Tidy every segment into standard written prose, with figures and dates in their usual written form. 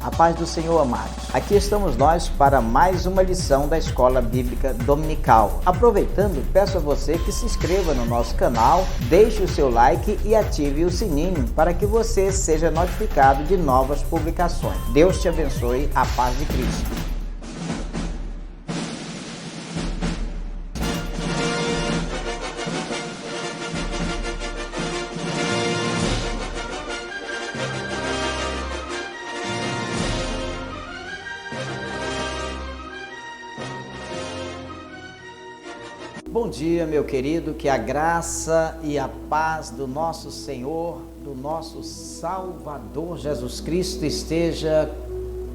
A paz do Senhor, amados. Aqui estamos nós para mais uma lição da Escola Bíblica Dominical. Aproveitando, peço a você que se inscreva no nosso canal, deixe o seu like e ative o sininho para que você seja notificado de novas publicações. Deus te abençoe. A paz de Cristo. Bom dia, meu querido, que a graça e a paz do nosso Senhor, do nosso Salvador Jesus Cristo esteja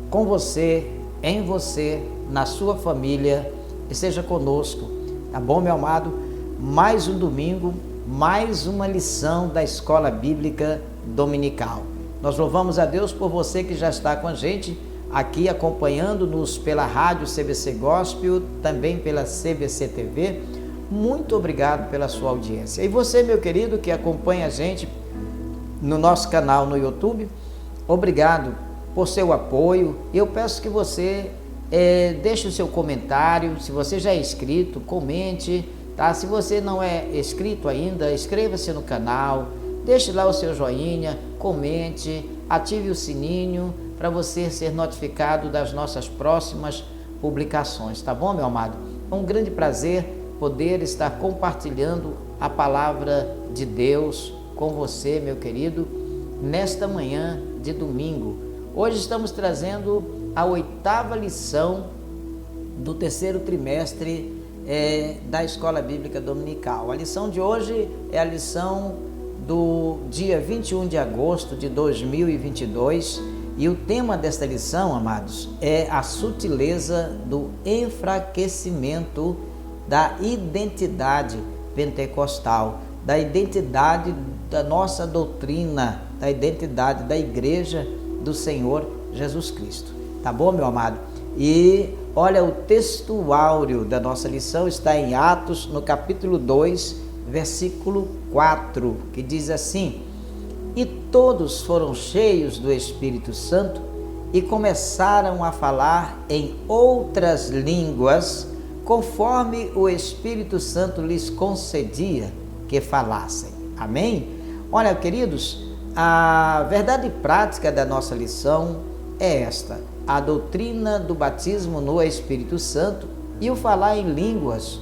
com você, em você, na sua família, esteja conosco, tá bom, meu amado? Mais um domingo, mais uma lição da Escola Bíblica Dominical. Nós louvamos a Deus por você que já está com a gente aqui acompanhando-nos pela rádio CBC Gospel, também pela CBC TV. Muito obrigado pela sua audiência. E você, meu querido, que acompanha a gente no nosso canal no YouTube, obrigado por seu apoio. Eu peço que você deixe o seu comentário. Se você já é inscrito, comente, tá? Se você não é inscrito ainda, inscreva-se no canal, deixe lá o seu joinha, comente, ative o sininho para você ser notificado das nossas próximas publicações, tá bom, meu amado? É um grande prazer poder estar compartilhando a palavra de Deus com você, meu querido, nesta manhã de domingo. Hoje estamos trazendo a 8ª lição do terceiro trimestre da Escola Bíblica Dominical. A lição de hoje é a lição do dia 21 de agosto de 2022 e o tema desta lição, amados, é a sutileza do enfraquecimento da identidade pentecostal, da identidade da nossa doutrina, da identidade da Igreja do Senhor Jesus Cristo. Tá bom, meu amado? E olha, o texto áureo da nossa lição está em Atos, no capítulo 2, versículo 4, que diz assim: E todos foram cheios do Espírito Santo e começaram a falar em outras línguas, conforme o Espírito Santo lhes concedia que falassem. Amém? Olha, queridos, a verdade prática da nossa lição é esta: a doutrina do batismo no Espírito Santo e o falar em línguas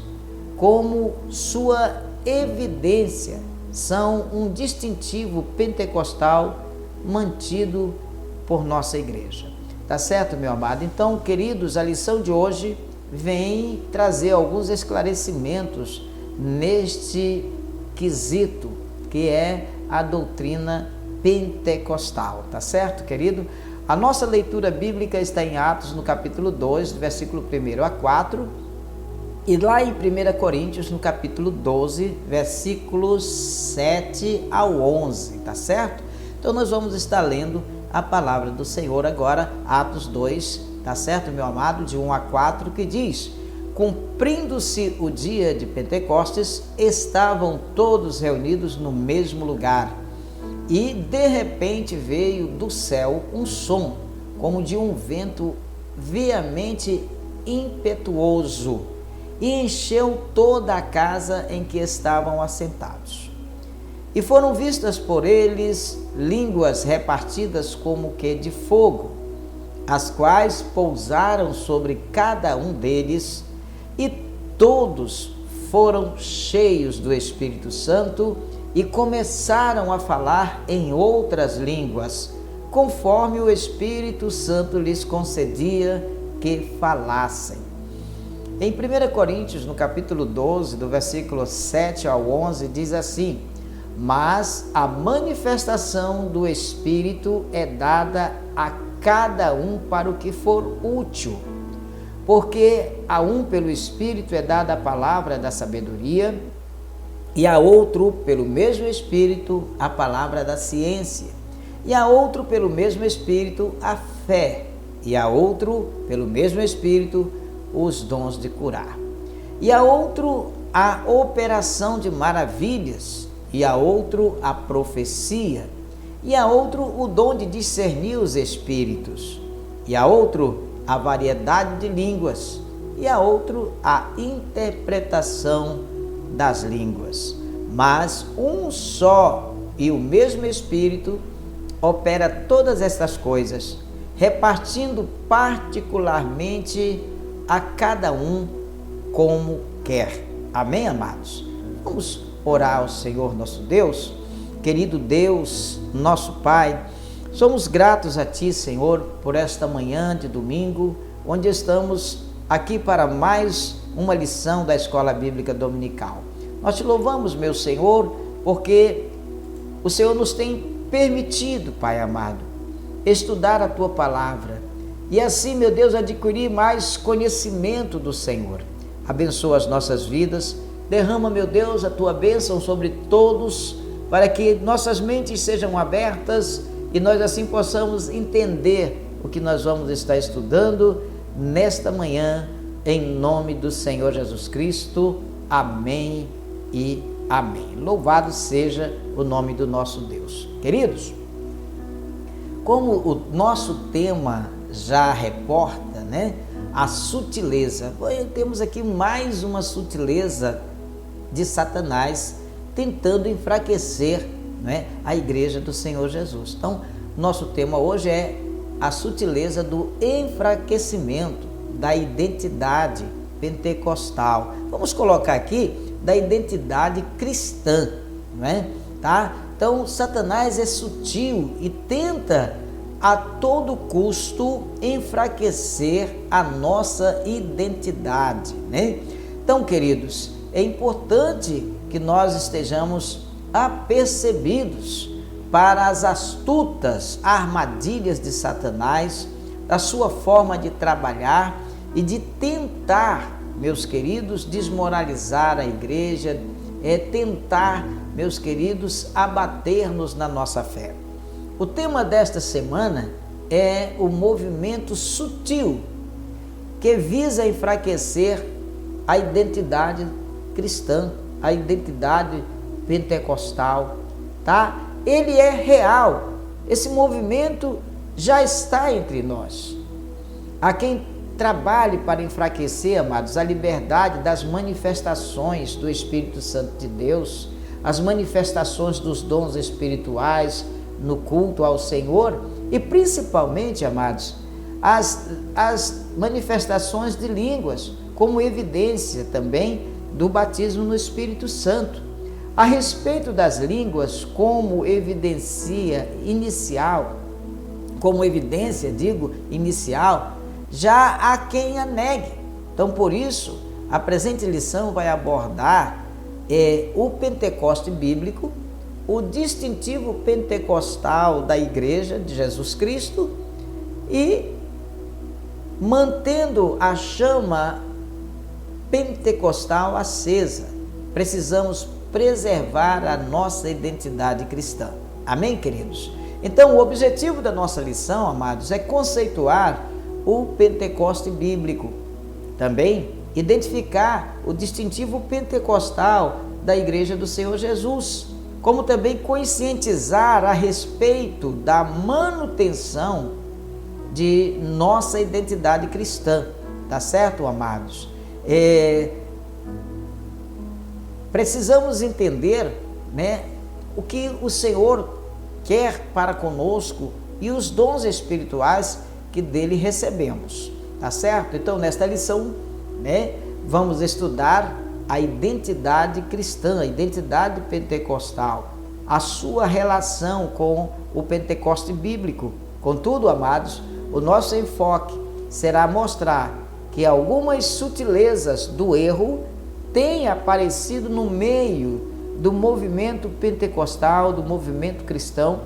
como sua evidência são um distintivo pentecostal mantido por nossa igreja. Tá certo, meu amado? Então, queridos, a lição de hoje vem trazer alguns esclarecimentos neste quesito que é a doutrina pentecostal, tá certo, querido? A nossa leitura bíblica está em Atos, no capítulo 2, versículo 1 a 4, e lá em 1 Coríntios, no capítulo 12, versículos 7 ao 11, tá certo? Então nós vamos estar lendo a palavra do Senhor agora, Atos 2, tá certo, meu amado, de 1 a 4, que diz: Cumprindo-se o dia de Pentecostes, estavam todos reunidos no mesmo lugar, e de repente veio do céu um som, como de um vento veemente impetuoso, e encheu toda a casa em que estavam assentados. E foram vistas por eles línguas repartidas como que de fogo, as quais pousaram sobre cada um deles, e todos foram cheios do Espírito Santo e começaram a falar em outras línguas, conforme o Espírito Santo lhes concedia que falassem. Em 1 Coríntios, no capítulo 12, do versículo 7 ao 11, diz assim: Mas a manifestação do Espírito é dada a cada um para o que for útil, porque a um pelo Espírito é dada a palavra da sabedoria, e a outro pelo mesmo Espírito a palavra da ciência, e a outro pelo mesmo Espírito a fé, e a outro pelo mesmo Espírito os dons de curar, e a outro a operação de maravilhas, e a outro a profecia, e a outro o dom de discernir os espíritos, e a outro a variedade de línguas, e a outro a interpretação das línguas. Mas um só e o mesmo Espírito opera todas estas coisas, repartindo particularmente a cada um como quer. Amém, amados? Vamos orar ao Senhor nosso Deus. Querido Deus, nosso Pai, somos gratos a Ti, Senhor, por esta manhã de domingo, onde estamos aqui para mais uma lição da Escola Bíblica Dominical. Nós Te louvamos, meu Senhor, porque o Senhor nos tem permitido, Pai amado, estudar a Tua Palavra e assim, meu Deus, adquirir mais conhecimento do Senhor. Abençoa as nossas vidas, derrama, meu Deus, a Tua bênção sobre todos, para que nossas mentes sejam abertas e nós assim possamos entender o que nós vamos estar estudando nesta manhã, em nome do Senhor Jesus Cristo. Amém e amém. Louvado seja o nome do nosso Deus. Queridos, como o nosso tema já reporta, né, a sutileza, temos aqui mais uma sutileza de Satanás tentando enfraquecer, né, a igreja do Senhor Jesus. Então, nosso tema hoje é a sutileza do enfraquecimento da identidade pentecostal. Vamos colocar aqui da identidade cristã, né? Tá? Então, Satanás é sutil e tenta a todo custo enfraquecer a nossa identidade, né? Então, queridos, é importante que nós estejamos apercebidos para as astutas armadilhas de Satanás, da sua forma de trabalhar e de tentar, meus queridos, desmoralizar a igreja, tentar, meus queridos, abater-nos na nossa fé. O tema desta semana é o movimento sutil que visa enfraquecer a identidade cristã, a identidade pentecostal, tá? Ele é real, esse movimento já está entre nós. Há quem trabalhe para enfraquecer, amados, a liberdade das manifestações do Espírito Santo de Deus, as manifestações dos dons espirituais no culto ao Senhor e principalmente, amados, as manifestações de línguas, como evidência também do batismo no Espírito Santo. A respeito das línguas como evidência inicial, já há quem a negue. Então, por isso, a presente lição vai abordar o Pentecoste bíblico, o distintivo pentecostal da Igreja de Jesus Cristo e mantendo a chama pentecostal acesa. Precisamos preservar a nossa identidade cristã. Amém, queridos? Então, o objetivo da nossa lição, amados, é conceituar o Pentecoste bíblico. Também identificar o distintivo pentecostal da Igreja do Senhor Jesus, como também conscientizar a respeito da manutenção de nossa identidade cristã. Tá certo, amados? Precisamos entender, né, o que o Senhor quer para conosco e os dons espirituais que dele recebemos, tá certo? Então, nesta lição, né, vamos estudar a identidade cristã, a identidade pentecostal, a sua relação com o Pentecoste bíblico. Contudo, amados, o nosso enfoque será mostrar que algumas sutilezas do erro têm aparecido no meio do movimento pentecostal, do movimento cristão,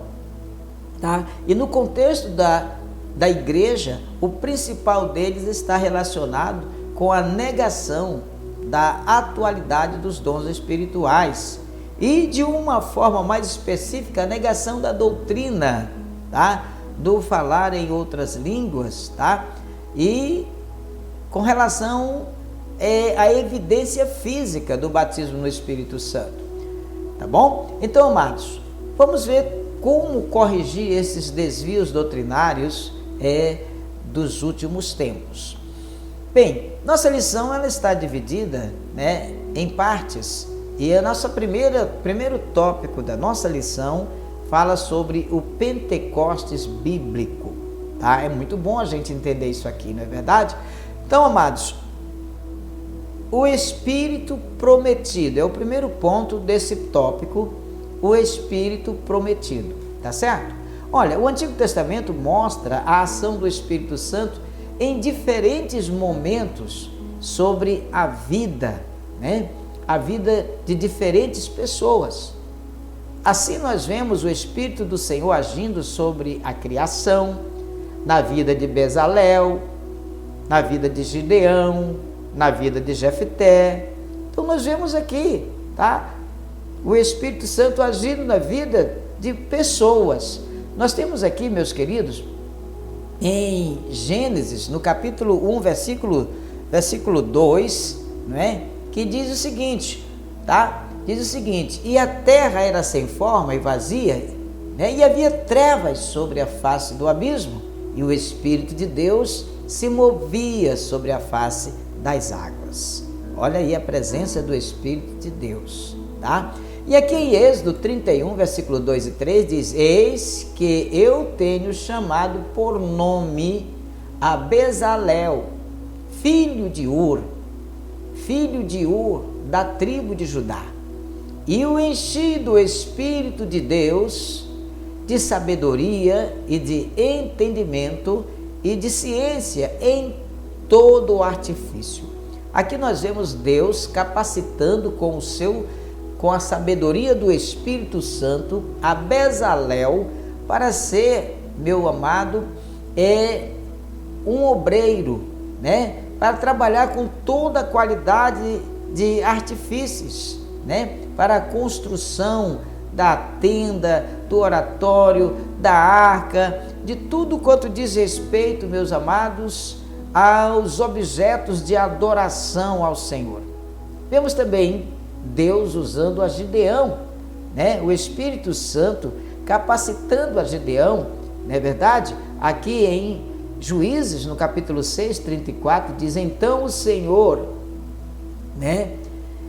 tá? E no contexto da igreja, o principal deles está relacionado com a negação da atualidade dos dons espirituais e, de uma forma mais específica, a negação da doutrina, tá? Do falar em outras línguas, tá? E com relação à evidência física do batismo no Espírito Santo, tá bom? Então, amados, vamos ver como corrigir esses desvios doutrinários dos últimos tempos. Bem, nossa lição ela está dividida, né, em partes, e a nossa primeiro tópico da nossa lição fala sobre o Pentecostes bíblico, tá? É muito bom a gente entender isso aqui, não é verdade? Então, amados, o Espírito prometido é o primeiro ponto desse tópico, o Espírito prometido, tá certo? Olha, o Antigo Testamento mostra a ação do Espírito Santo em diferentes momentos sobre a vida, né? A vida de diferentes pessoas. Assim nós vemos o Espírito do Senhor agindo sobre a criação, na vida de Bezalel, na vida de Gideão, na vida de Jefté. Então nós vemos aqui, tá? O Espírito Santo agindo na vida de pessoas. Nós temos aqui, meus queridos, em Gênesis, no capítulo 1, versículo 2, não é? Que diz o seguinte, tá? Diz o seguinte: e a terra era sem forma e vazia, né? E havia trevas sobre a face do abismo, e o Espírito de Deus se movia sobre a face das águas. Olha aí a presença do Espírito de Deus, tá? E aqui em Êxodo 31, versículo 2 e 3 diz: eis que eu tenho chamado por nome a Bezalel, filho de Ur, da tribo de Judá, e o enchi do Espírito de Deus, de sabedoria e de entendimento e de ciência em todo o artifício. Aqui nós vemos Deus capacitando com a sabedoria do Espírito Santo a Bezalel para ser, meu amado, um obreiro, né? Para trabalhar com toda a qualidade de artifícios, né? Para a construção da tenda, do oratório, da arca, de tudo quanto diz respeito, meus amados, aos objetos de adoração ao Senhor. Vemos também Deus usando a Gideão, né? O Espírito Santo capacitando a Gideão, não é verdade? Aqui em Juízes, no capítulo 6, 34, diz: então o Senhor, né,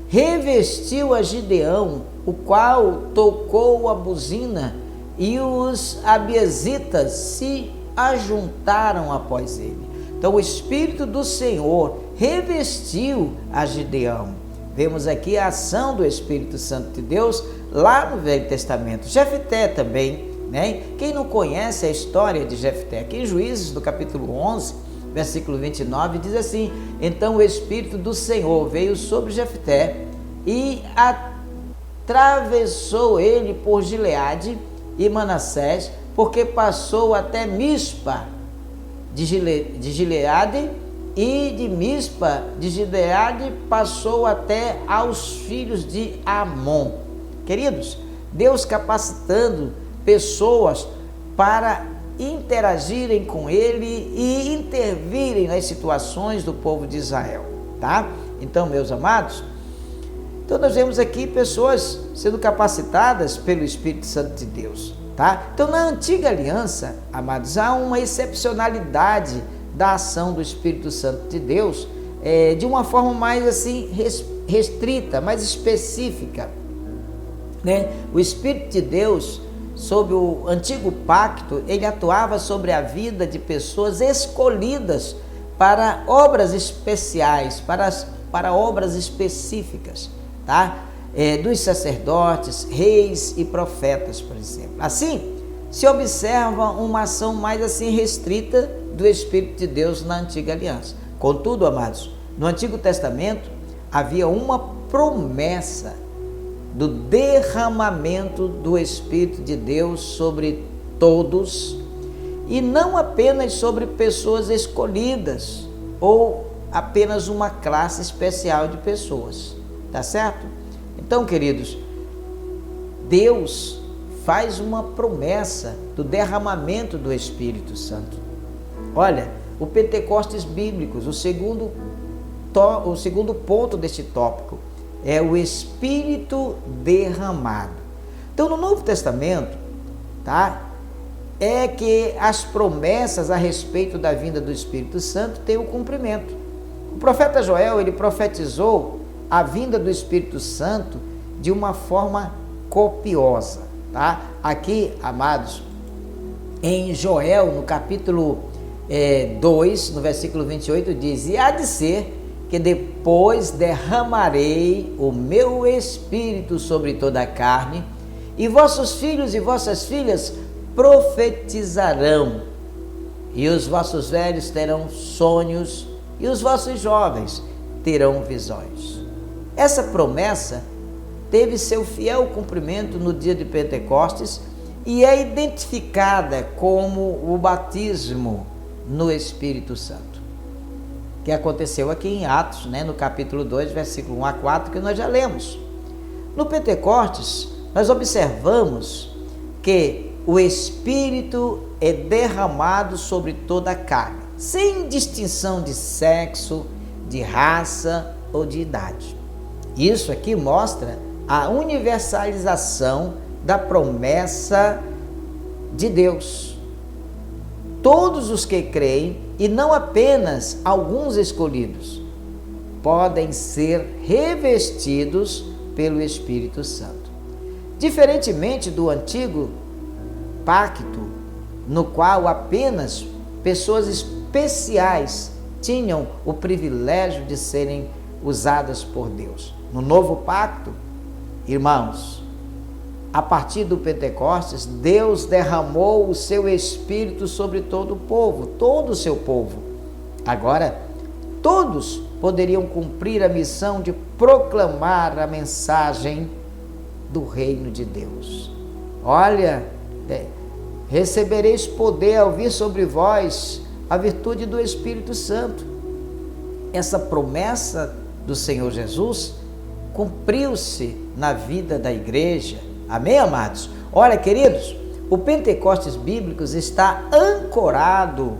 revestiu a Gideão, o qual tocou a buzina, e os abiesitas se ajuntaram após ele. Então o Espírito do Senhor revestiu a Gideão. Vemos aqui a ação do Espírito Santo de Deus lá no Velho Testamento. Jefté também, né? Quem não conhece a história de Jefté, aqui em Juízes, no capítulo 11, versículo 29, diz assim: então o Espírito do Senhor veio sobre Jefté e atravessou ele por Gileade e Manassés, porque passou até Mispa de Gileade, e de Mispa de Gileade passou até aos filhos de Amon. Queridos, Deus capacitando pessoas para interagirem com ele e intervirem nas situações do povo de Israel, tá? Então, meus amados, então nós vemos aqui pessoas sendo capacitadas pelo Espírito Santo de Deus, tá? Então, na antiga aliança, amados, há uma excepcionalidade da ação do Espírito Santo de Deus, de uma forma mais assim restrita, mais específica, né? O Espírito de Deus, sob o antigo pacto, ele atuava sobre a vida de pessoas escolhidas para obras especiais, para obras específicas, tá? Dos sacerdotes, reis e profetas, por exemplo. Assim, se observa uma ação mais assim restrita do Espírito de Deus na antiga aliança. Contudo, amados, no Antigo Testamento havia uma promessa do derramamento do Espírito de Deus sobre todos, e não apenas sobre pessoas escolhidas ou apenas uma classe especial de pessoas, tá certo? Então, queridos, Deus faz uma promessa do derramamento do Espírito Santo. Olha, o Pentecostes bíblicos, o segundo ponto deste tópico é o Espírito derramado. Então, no Novo Testamento, tá? é que as promessas a respeito da vinda do Espírito Santo têm o cumprimento. O profeta Joel, ele profetizou a vinda do Espírito Santo de uma forma copiosa, tá? Aqui, amados, em Joel, no capítulo 2, no versículo 28, diz: e há de ser que depois derramarei o meu Espírito sobre toda a carne, e vossos filhos e vossas filhas profetizarão, e os vossos velhos terão sonhos, e os vossos jovens terão visões. Essa promessa teve seu fiel cumprimento no dia de Pentecostes e é identificada como o batismo no Espírito Santo, que aconteceu aqui em Atos, no capítulo 2, versículo 1 a 4, que nós já lemos. No Pentecostes, nós observamos que o Espírito é derramado sobre toda a carne, sem distinção de sexo, de raça ou de idade. Isso aqui mostra a universalização da promessa de Deus. Todos os que creem, e não apenas alguns escolhidos, podem ser revestidos pelo Espírito Santo. Diferentemente do antigo pacto, no qual apenas pessoas especiais tinham o privilégio de serem usadas por Deus. No novo pacto, irmãos, a partir do Pentecostes, Deus derramou o seu Espírito sobre todo o povo, todo o seu povo. Agora, todos poderiam cumprir a missão de proclamar a mensagem do reino de Deus. Olha, recebereis poder ao vir sobre vós a virtude do Espírito Santo. Essa promessa do Senhor Jesus cumpriu-se na vida da igreja. Amém, amados? Olha, queridos, o Pentecostes bíblico está ancorado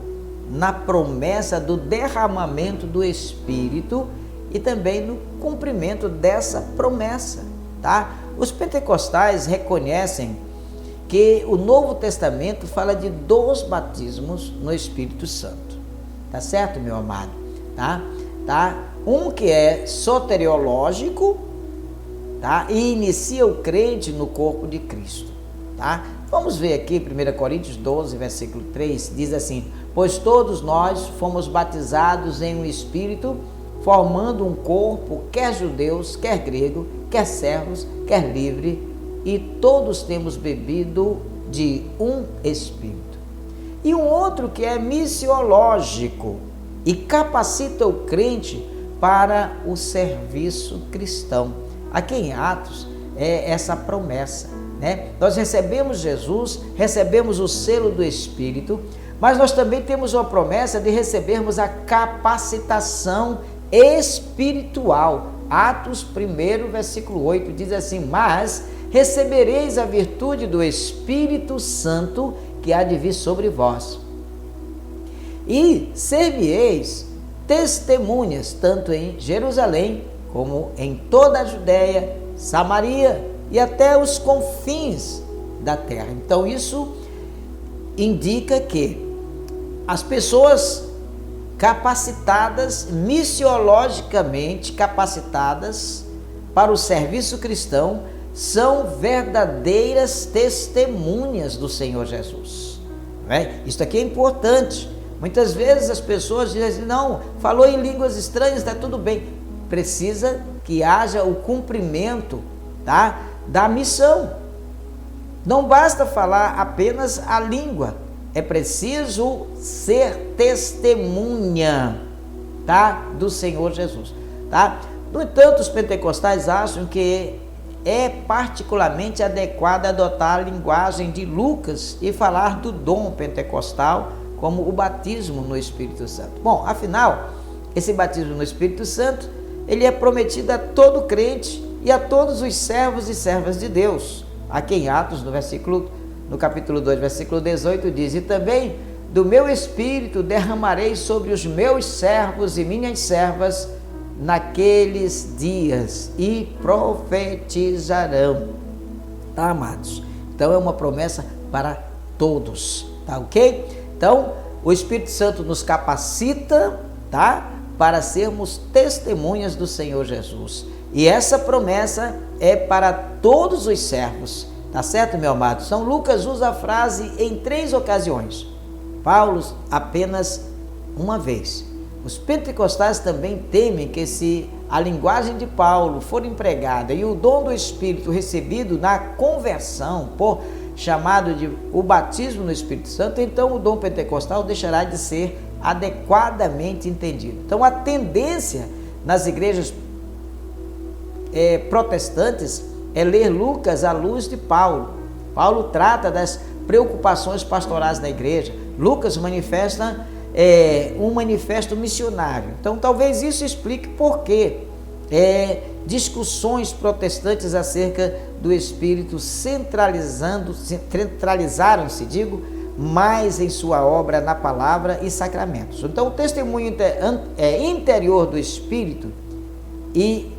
na promessa do derramamento do Espírito e também no cumprimento dessa promessa, tá? Os pentecostais reconhecem que o Novo Testamento fala de 2 batismos no Espírito Santo, tá certo, meu amado? Tá? Um que é soteriológico, tá? E inicia o crente no corpo de Cristo, tá? Vamos ver aqui 1 Coríntios 12, versículo 3, diz assim: pois todos nós fomos batizados em um Espírito, formando um corpo, quer judeus, quer grego, quer servos, quer livre, e todos temos bebido de um Espírito. E um outro que é missiológico e capacita o crente para o serviço cristão. Aqui em Atos é essa promessa, Nós recebemos Jesus, recebemos o selo do Espírito, mas nós também temos uma promessa de recebermos a capacitação espiritual. Atos 1, versículo 8, diz assim: mas recebereis a virtude do Espírito Santo que há de vir sobre vós, e ser-me-eis testemunhas, tanto em Jerusalém, como em toda a Judéia, Samaria e até os confins da terra. Então isso indica que as pessoas capacitadas, missiologicamente capacitadas para o serviço cristão, são verdadeiras testemunhas do Senhor Jesus. Isso aqui é importante. Muitas vezes as pessoas dizem assim: não, falou em línguas estranhas, está tudo bem. Precisa que haja o cumprimento, tá, da missão. Não basta falar apenas a língua, é preciso ser testemunha, tá, do Senhor Jesus, tá? No entanto, os pentecostais acham que é particularmente adequado adotar a linguagem de Lucas e falar do dom pentecostal como o batismo no Espírito Santo. Bom, afinal, esse batismo no Espírito Santo, ele é prometido a todo crente e a todos os servos e servas de Deus. Aqui em Atos, no capítulo 2, versículo 18, diz: e também do meu Espírito derramarei sobre os meus servos e minhas servas naqueles dias, e profetizarão. Tá, amados? Então é uma promessa para todos, tá ok? Então, o Espírito Santo nos capacita, tá? Para sermos testemunhas do Senhor Jesus. E essa promessa é para todos os servos, tá certo, meu amado? São Lucas usa a frase em 3 ocasiões. Paulo apenas uma vez. Os pentecostais também temem que se a linguagem de Paulo for empregada e o dom do Espírito recebido na conversão, chamado de o batismo no Espírito Santo, então o dom pentecostal deixará de ser adequadamente entendido. Então a tendência nas igrejas protestantes é ler Lucas à luz de Paulo. Paulo trata das preocupações pastorais da igreja. Lucas manifesta um manifesto missionário. Então talvez isso explique por que discussões protestantes acerca do Espírito centralizaram-se, mais em sua obra na palavra e sacramentos. Então o testemunho interior do Espírito e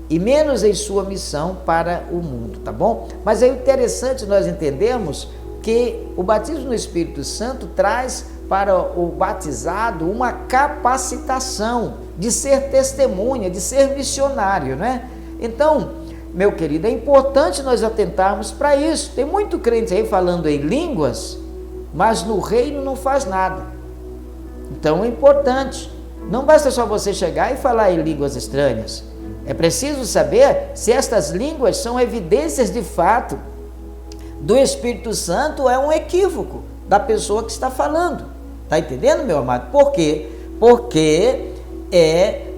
menos em sua missão para o mundo, tá bom? Mas é interessante nós entendermos que o batismo no Espírito Santo traz para o batizado uma capacitação de ser testemunha, de ser missionário, né? Então, meu querido, é importante nós atentarmos para isso. Tem muito crente aí falando em línguas, mas no reino não faz nada. Então é importante. Não basta só você chegar e falar em línguas estranhas. É preciso saber se estas línguas são evidências de fato do Espírito Santo ou é um equívoco da pessoa que está falando. Está entendendo, meu amado? Por quê? Porque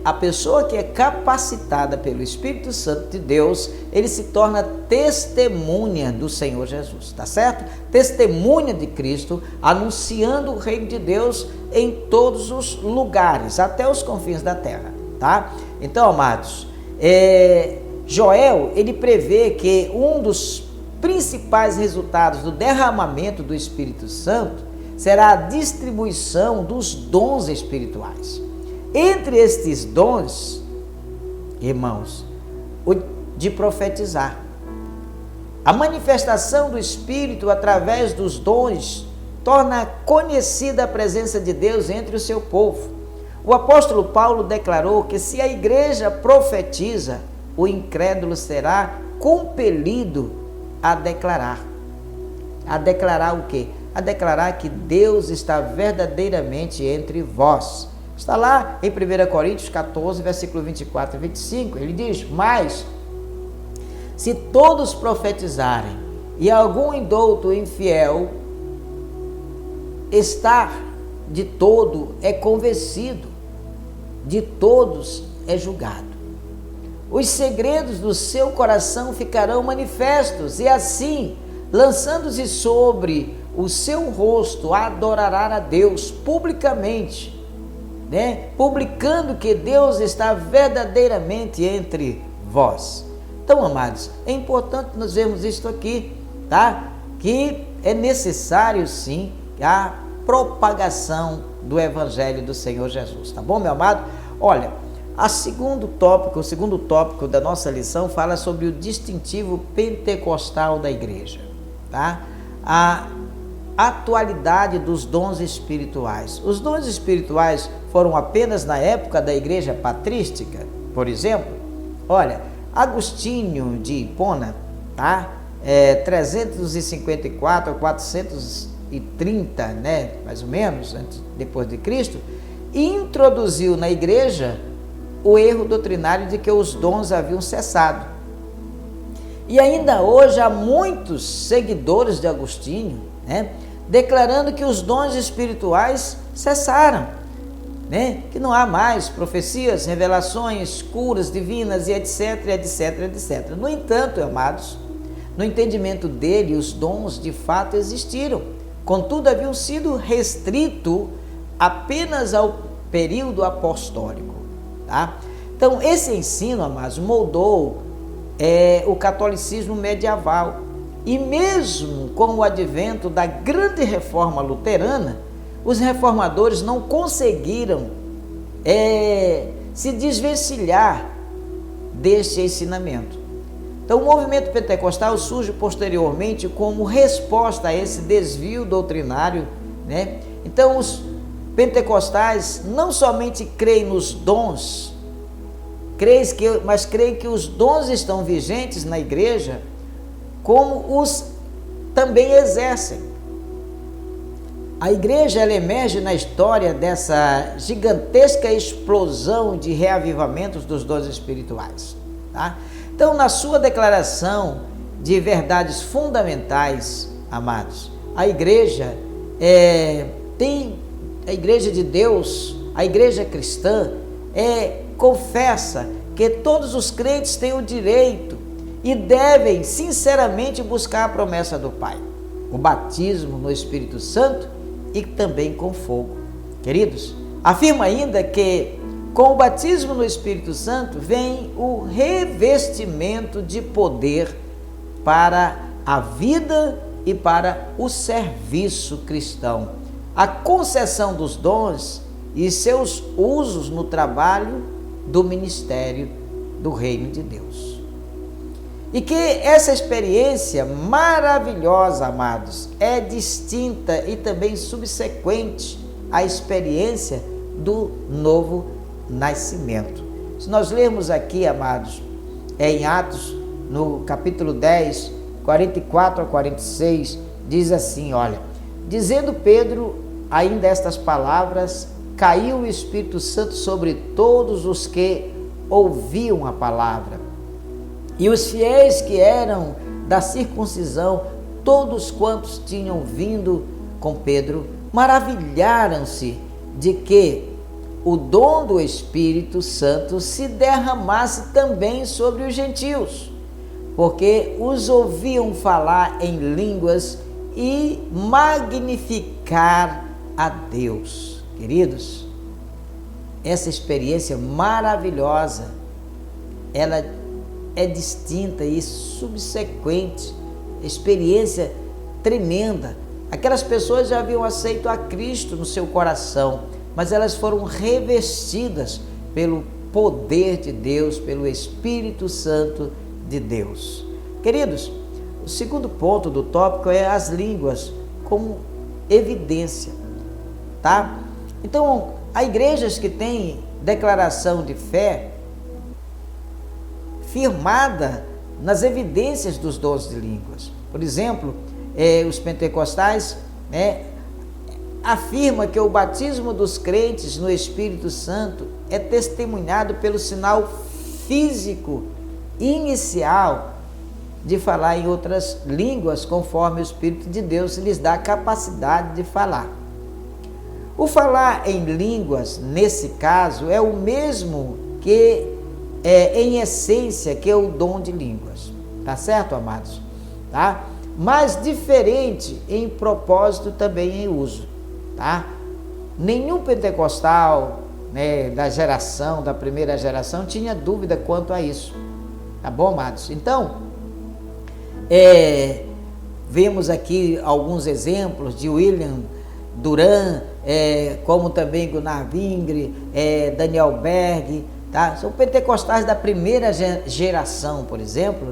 a pessoa que é capacitada pelo Espírito Santo de Deus, ele se torna testemunha do Senhor Jesus, tá certo? Testemunha de Cristo, anunciando o reino de Deus em todos os lugares, até os confins da terra, tá? Então, amados, Joel, ele prevê que um dos principais resultados do derramamento do Espírito Santo será a distribuição dos dons espirituais. Entre estes dons, irmãos, o de profetizar. A manifestação do Espírito através dos dons torna conhecida a presença de Deus entre o seu povo. O apóstolo Paulo declarou que se a igreja profetiza, o incrédulo será compelido a declarar. A declarar o quê? A declarar que Deus está verdadeiramente entre vós. Está lá em 1 Coríntios 14, versículo 24 e 25, ele diz: mas se todos profetizarem e algum indouto infiel estar de todo é convencido, de todos é julgado. Os segredos do seu coração ficarão manifestos, e assim, lançando-se sobre o seu rosto, adorará a Deus publicamente, né? Publicando que Deus está verdadeiramente entre vós. Então, amados, é importante nós vermos isto aqui, tá? Que é necessário sim a propagação do Evangelho do Senhor Jesus, tá bom, meu amado? Olha, o segundo tópico da nossa lição fala sobre o distintivo pentecostal da igreja, tá? A atualidade dos dons espirituais. Os dons espirituais foram apenas na época da igreja patrística, por exemplo. Olha, Agostinho de Hipona, tá? 354 a 430, né, mais ou menos, depois de Cristo, introduziu na igreja o erro doutrinário de que os dons haviam cessado. E ainda hoje há muitos seguidores de Agostinho, né, declarando que os dons espirituais cessaram, né, que não há mais profecias, revelações, curas divinas e etc, etc, etc. No entanto, amados, no entendimento dele, os dons de fato existiram, contudo haviam sido restritos apenas ao período apostólico, tá? Então esse ensino, amados, moldou o catolicismo medieval, e mesmo com o advento da grande reforma luterana, os reformadores não conseguiram se desvencilhar deste ensinamento. Então, o movimento pentecostal surge posteriormente como resposta a esse desvio doutrinário, né? Então, os pentecostais não somente creem nos dons, mas creem que os dons estão vigentes na igreja, como os também exercem. A igreja ela emerge na história dessa gigantesca explosão de reavivamentos dos dons espirituais, tá? Então, na sua declaração de verdades fundamentais, amados, a igreja a igreja de Deus, a igreja cristã, confessa que todos os crentes têm o direito e devem sinceramente buscar a promessa do Pai, o batismo no Espírito Santo e também com fogo. Queridos, afirma ainda que com o batismo no Espírito Santo vem o revestimento de poder para a vida e para o serviço cristão, a concessão dos dons e seus usos no trabalho do ministério do Reino de Deus. E que essa experiência maravilhosa, amados, é distinta e também subsequente à experiência do novo nascimento. Se nós lermos aqui, amados, em Atos, no capítulo 10, 44 a 46, diz assim, olha, dizendo Pedro ainda estas palavras, caiu o Espírito Santo sobre todos os que ouviam a palavra. E os fiéis que eram da circuncisão, todos quantos tinham vindo com Pedro, maravilharam-se de que o dom do Espírito Santo se derramasse também sobre os gentios, porque os ouviam falar em línguas e magnificar a Deus. Queridos, essa experiência maravilhosa, ela é distinta e subsequente, experiência tremenda. Aquelas pessoas já haviam aceito a Cristo no seu coração, mas elas foram revestidas pelo poder de Deus, pelo Espírito Santo de Deus. Queridos, o segundo ponto do tópico é as línguas como evidência, tá? Então, há igrejas que têm declaração de fé firmada nas evidências dos dons de línguas. Por exemplo, os pentecostais, afirma que o batismo dos crentes no Espírito Santo é testemunhado pelo sinal físico inicial de falar em outras línguas, conforme o Espírito de Deus lhes dá a capacidade de falar. O falar em línguas, nesse caso, é o mesmo que em essência, que é o dom de línguas. Tá certo, amados? Tá? Mas diferente em propósito, também em uso. Tá? Nenhum pentecostal, da primeira geração, tinha dúvida quanto a isso. Tá bom, amados? Então, vemos aqui alguns exemplos de William Duran, como também Gunnar Wingre, Daniel Berg, tá? São pentecostais da primeira geração, por exemplo,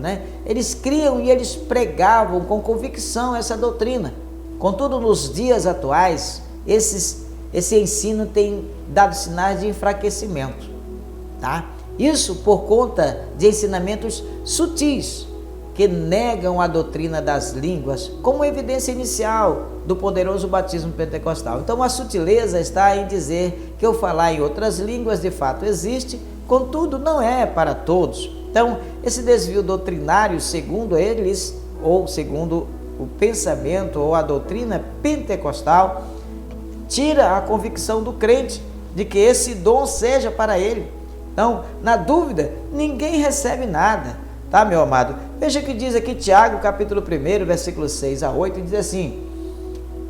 Eles criam e eles pregavam com convicção essa doutrina. Contudo, nos dias atuais, esse ensino tem dado sinais de enfraquecimento, tá? Isso por conta de ensinamentos sutis, que negam a doutrina das línguas como evidência inicial do poderoso batismo pentecostal. Então, a sutileza está em dizer que o falar em outras línguas de fato existe, contudo não é para todos. Então, esse desvio doutrinário, segundo eles, ou segundo o pensamento ou a doutrina pentecostal, tira a convicção do crente de que esse dom seja para ele. Então, na dúvida, ninguém recebe nada, tá, meu amado? Veja o que diz aqui Tiago, capítulo 1, versículos 6 a 8, diz assim: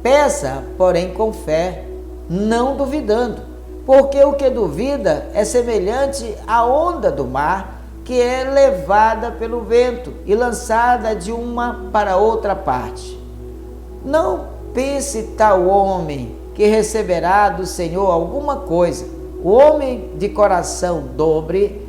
peça, porém, com fé, não duvidando, porque o que duvida é semelhante à onda do mar, que é levada pelo vento e lançada de uma para outra parte. Não pense tal homem que receberá do Senhor alguma coisa. O homem de coração dobre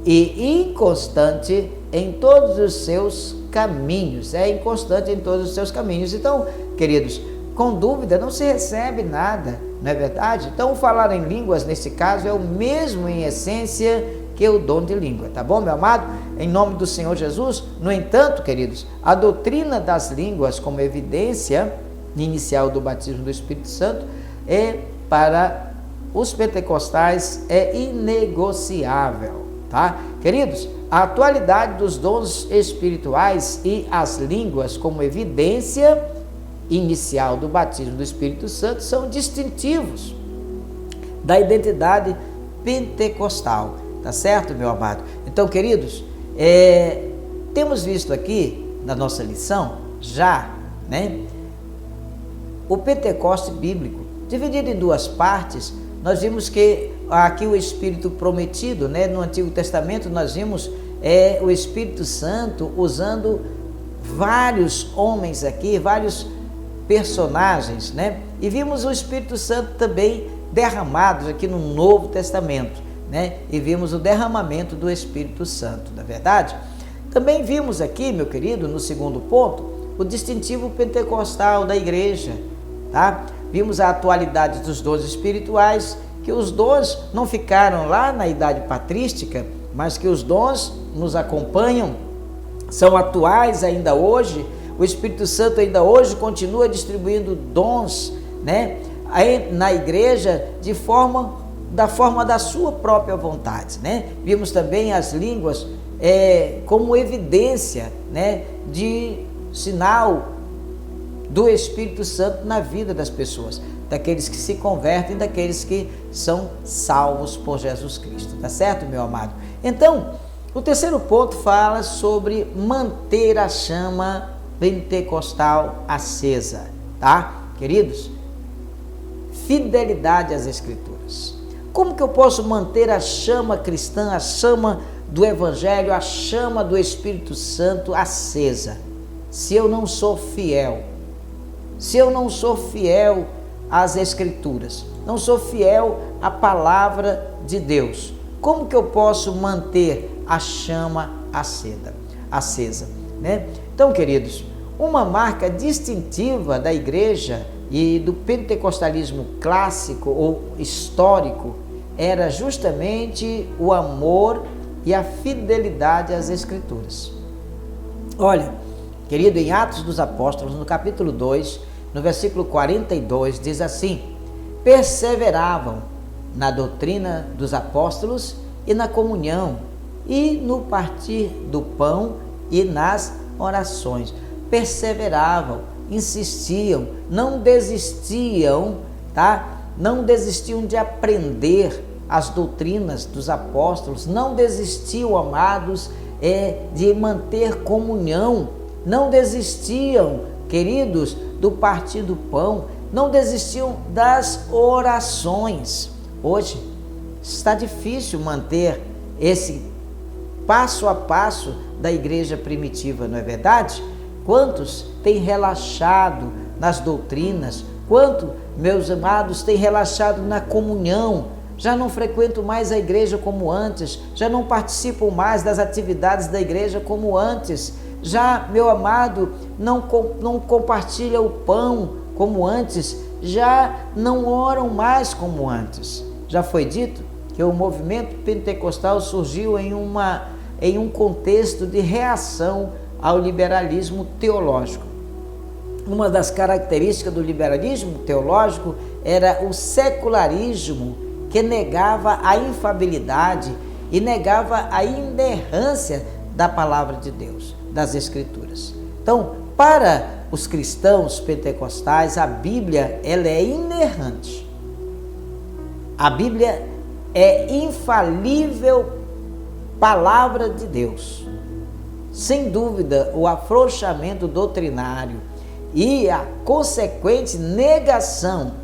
e inconstante em todos os seus caminhos, é inconstante em todos os seus caminhos. Então, queridos, com dúvida não se recebe nada, não é verdade? Então, falar em línguas, nesse caso, é o mesmo em essência que o dom de língua, tá bom, meu amado? Em nome do Senhor Jesus. No entanto, queridos, a doutrina das línguas como evidência inicial do batismo do Espírito Santo para os pentecostais é inegociável, tá? Queridos, a atualidade dos dons espirituais e as línguas como evidência inicial do batismo do Espírito Santo são distintivos da identidade pentecostal, tá certo, meu amado? Então, queridos, temos visto aqui na nossa lição já, né, o Pentecoste bíblico, dividido em duas partes. Nós vimos que aqui o Espírito prometido, né, no Antigo Testamento nós vimos o Espírito Santo usando vários homens aqui, vários personagens, né, e vimos o Espírito Santo também derramados aqui no Novo Testamento, né, e vimos o derramamento do Espírito Santo, na verdade. Também vimos aqui, meu querido, no segundo ponto, o distintivo pentecostal da igreja, tá? Vimos a atualidade dos dons espirituais, que os dons não ficaram lá na idade patrística, mas que os dons nos acompanham, são atuais ainda hoje. O Espírito Santo ainda hoje continua distribuindo dons, né, na igreja da forma da sua própria vontade, né? Vimos também as línguas como evidência, né, de sinal do Espírito Santo na vida das pessoas, daqueles que se convertem, daqueles que são salvos por Jesus Cristo, tá certo, meu amado? Então, o terceiro ponto fala sobre manter a chama pentecostal acesa, tá, queridos? Fidelidade às Escrituras. Como que eu posso manter a chama cristã, a chama do Evangelho, a chama do Espírito Santo acesa, se eu não sou fiel? Se eu não sou fiel às Escrituras, não sou fiel à palavra de Deus, como que eu posso manter a chama acesa, né? Então, queridos, uma marca distintiva da igreja e do pentecostalismo clássico ou histórico era justamente o amor e a fidelidade às Escrituras. Olha, querido, em Atos dos Apóstolos, no capítulo 2, no versículo 42, diz assim: perseveravam na doutrina dos apóstolos e na comunhão, e no partir do pão e nas orações. Perseveravam, insistiam, não desistiam, tá? Não desistiam de aprender as doutrinas dos apóstolos, não desistiam, amados, de manter comunhão, não desistiam, queridos, do partir do pão, não desistiam das orações. Hoje está difícil manter esse passo a passo da igreja primitiva, não é verdade? Quantos têm relaxado nas doutrinas? Quanto, meus amados, têm relaxado na comunhão? Já não frequentam mais a igreja como antes, já não participam mais das atividades da igreja como antes, já, meu amado, não compartilham o pão como antes, já não oram mais como antes. Já foi dito que o movimento pentecostal surgiu em um contexto de reação ao liberalismo teológico. Uma das características do liberalismo teológico era o secularismo, que negava a infalibilidade e negava a inerrância da palavra de Deus, das Escrituras. Então, para os cristãos pentecostais, a Bíblia, ela é inerrante. A Bíblia é infalível palavra de Deus. Sem dúvida, o afrouxamento doutrinário e a consequente negação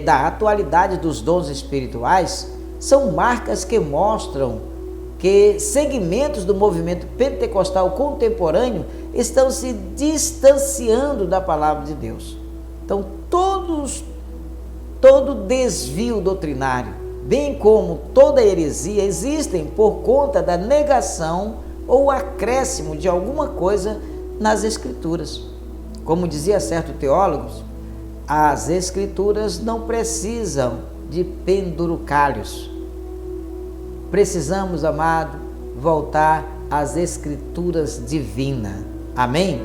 da atualidade dos dons espirituais são marcas que mostram que segmentos do movimento pentecostal contemporâneo estão se distanciando da palavra de Deus. Então, todo desvio doutrinário, bem como toda heresia, existem por conta da negação ou acréscimo de alguma coisa nas Escrituras. Como dizia certo teólogo, as Escrituras não precisam de penduricalhos. Precisamos, amado, voltar às Escrituras divinas. Amém?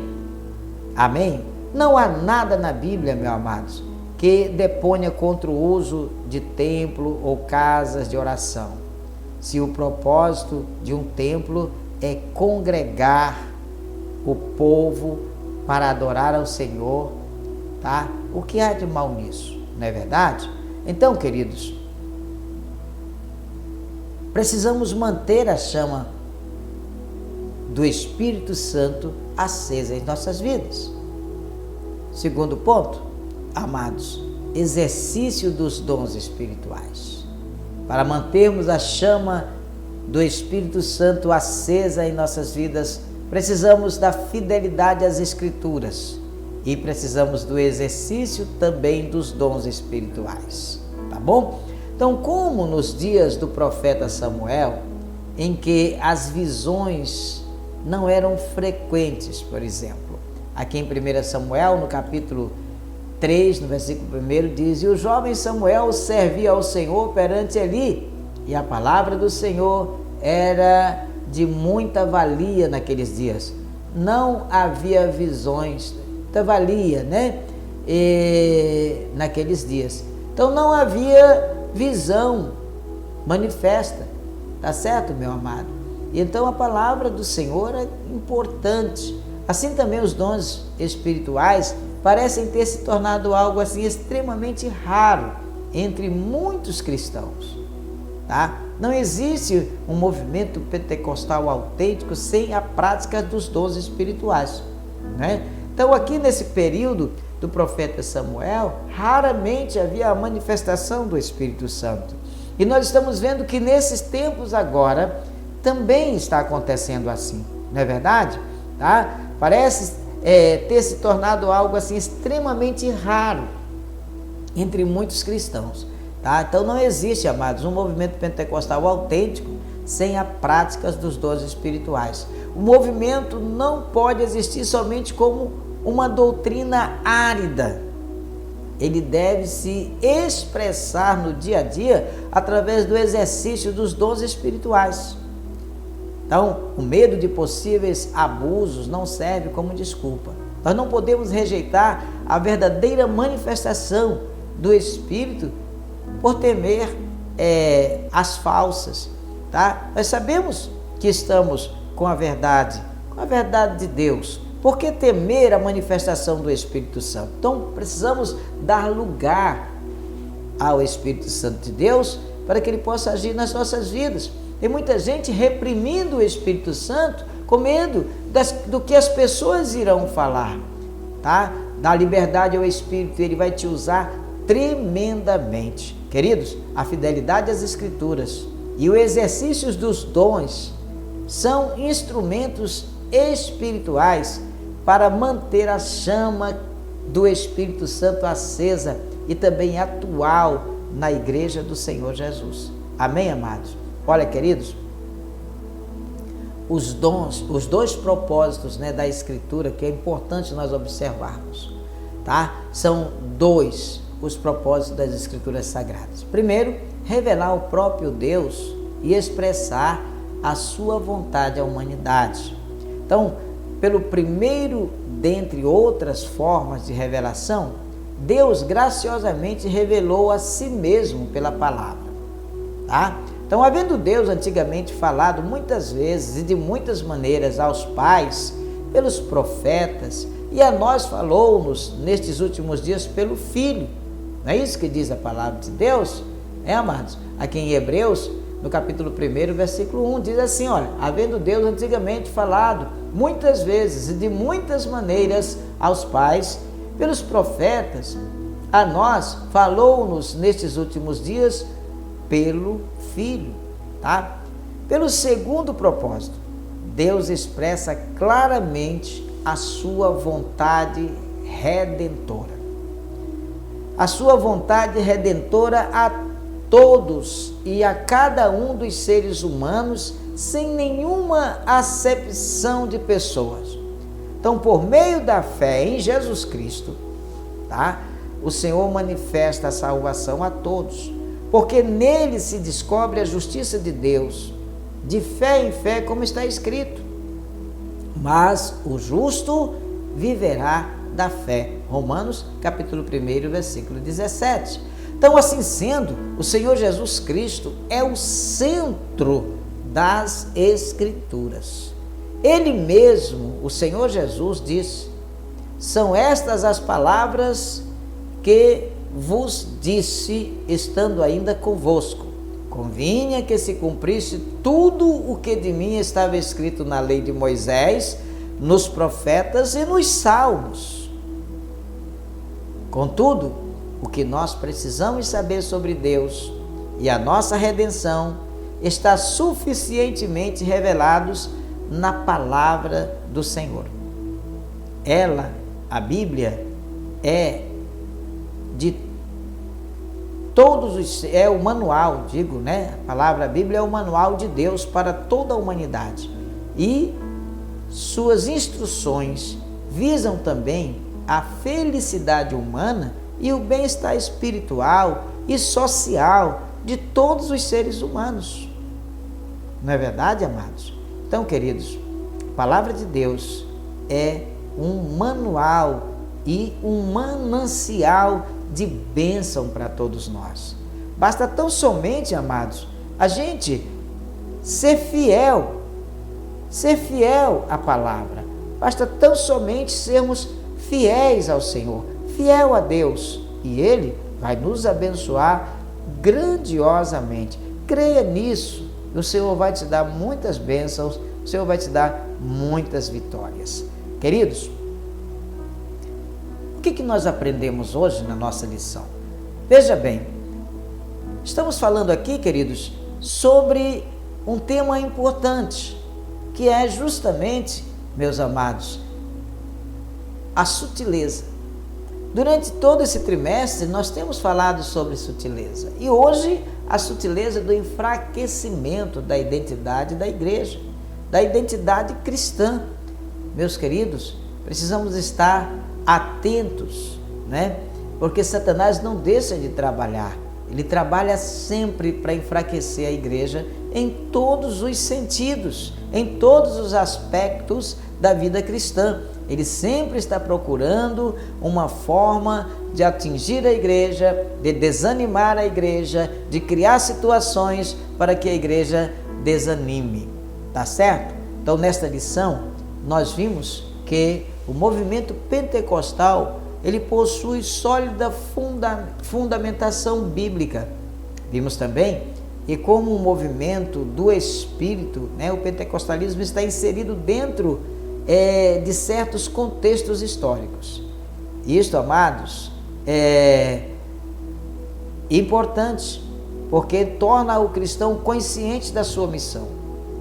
Amém? Não há nada na Bíblia, meus amados, que deponha contra o uso de templo ou casas de oração. Se o propósito de um templo é congregar o povo para adorar ao Senhor, tá? O que há de mal nisso? Não é verdade? Então, queridos, precisamos manter a chama do Espírito Santo acesa em nossas vidas. Segundo ponto, amados, exercício dos dons espirituais. Para mantermos a chama do Espírito Santo acesa em nossas vidas, precisamos da fidelidade às Escrituras e precisamos do exercício também dos dons espirituais, tá bom? Então, como nos dias do profeta Samuel, em que as visões não eram frequentes, por exemplo, aqui em 1 Samuel, no capítulo 3, no versículo 1, diz: e o jovem Samuel servia ao Senhor perante Eli, e a palavra do Senhor era de muita valia naqueles dias. Não havia visões, muita valia, né? Naqueles dias. Então não havia visão manifesta, tá certo, meu amado? Então a palavra do Senhor é importante. Assim também os dons espirituais parecem ter se tornado algo assim extremamente raro entre muitos cristãos, tá? Não existe um movimento pentecostal autêntico sem a prática dos dons espirituais, né? Então aqui nesse período do profeta Samuel, raramente havia a manifestação do Espírito Santo. E nós estamos vendo que nesses tempos agora também está acontecendo assim, não é verdade? Tá? Parece ter se tornado algo assim extremamente raro entre muitos cristãos. Tá? Então não existe, amados, um movimento pentecostal autêntico sem a prática dos dons espirituais. O movimento não pode existir somente como uma doutrina árida. Ele deve se expressar no dia a dia através do exercício dos dons espirituais. Então, o medo de possíveis abusos não serve como desculpa. Nós não podemos rejeitar a verdadeira manifestação do Espírito por temer as falsas, tá? Nós sabemos que estamos com a verdade de Deus. Por que temer a manifestação do Espírito Santo? Então, precisamos dar lugar ao Espírito Santo de Deus para que ele possa agir nas nossas vidas. Tem muita gente reprimindo o Espírito Santo com medo do que as pessoas irão falar, tá? Dá liberdade ao Espírito, ele vai te usar tremendamente. Queridos, a fidelidade às Escrituras e o exercício dos dons são instrumentos espirituais para manter a chama do Espírito Santo acesa e também atual na igreja do Senhor Jesus. Amém, amados? Olha, queridos, os dons, os dois propósitos, né, da Escritura que é importante nós observarmos, tá? São dois os propósitos das Escrituras Sagradas. Primeiro, revelar o próprio Deus e expressar a sua vontade à humanidade. Então, pelo primeiro dentre outras formas de revelação, Deus graciosamente revelou a si mesmo pela palavra, tá? Então, havendo Deus antigamente falado muitas vezes e de muitas maneiras aos pais, pelos profetas, e a nós falou-nos nestes últimos dias pelo Filho. Não é isso que diz a palavra de Deus? Amados? Aqui em Hebreus, no capítulo 1, versículo 1, diz assim, olha, havendo Deus antigamente falado muitas vezes e de muitas maneiras aos pais, pelos profetas, a nós falou-nos nestes últimos dias pelo Filho, tá? Pelo segundo propósito, Deus expressa claramente a sua vontade redentora. A sua vontade redentora todos e a cada um dos seres humanos, sem nenhuma acepção de pessoas. Então, por meio da fé em Jesus Cristo, tá? O Senhor manifesta a salvação a todos, porque nele se descobre a justiça de Deus, de fé em fé, como está escrito. Mas o justo viverá da fé. Romanos, capítulo 1, versículo 17. Então, assim sendo, o Senhor Jesus Cristo é o centro das Escrituras. Ele mesmo, o Senhor Jesus, disse: são estas as palavras que vos disse, estando ainda convosco. Convinha que se cumprisse tudo o que de mim estava escrito na lei de Moisés, nos profetas e nos salmos. Contudo, o que nós precisamos saber sobre Deus e a nossa redenção está suficientemente revelados na palavra do Senhor. Ela, a Bíblia, é de todos os, é o manual, a palavra Bíblia é o manual de Deus para toda a humanidade. E suas instruções visam também a felicidade humana e o bem-estar espiritual e social de todos os seres humanos. Não é verdade, amados? Então, queridos, a palavra de Deus é um manual e um manancial de bênção para todos nós. Basta tão somente, amados, a gente ser fiel à palavra. Basta tão somente sermos fiéis ao Senhor, fiel a Deus, e Ele vai nos abençoar grandiosamente. Creia nisso, e o Senhor vai te dar muitas bênçãos, o Senhor vai te dar muitas vitórias. Queridos, o que nós aprendemos hoje na nossa lição? Veja bem, estamos falando aqui, queridos, sobre um tema importante, que é justamente, meus amados, a sutileza. Durante todo esse trimestre, nós temos falado sobre sutileza. E hoje, a sutileza do enfraquecimento da identidade da igreja, da identidade cristã. Meus queridos, precisamos estar atentos, né? Porque Satanás não deixa de trabalhar. Ele trabalha sempre para enfraquecer a igreja em todos os sentidos, em todos os aspectos da vida cristã. Ele sempre está procurando uma forma de atingir a igreja, de desanimar a igreja, de criar situações para que a igreja desanime. Tá certo? Então, nesta lição, nós vimos que o movimento pentecostal, ele possui sólida fundamentação bíblica. Vimos também que, como um movimento do Espírito, né, o pentecostalismo está inserido dentro de certos contextos históricos. Isto, amados, é importante, porque torna o cristão consciente da sua missão.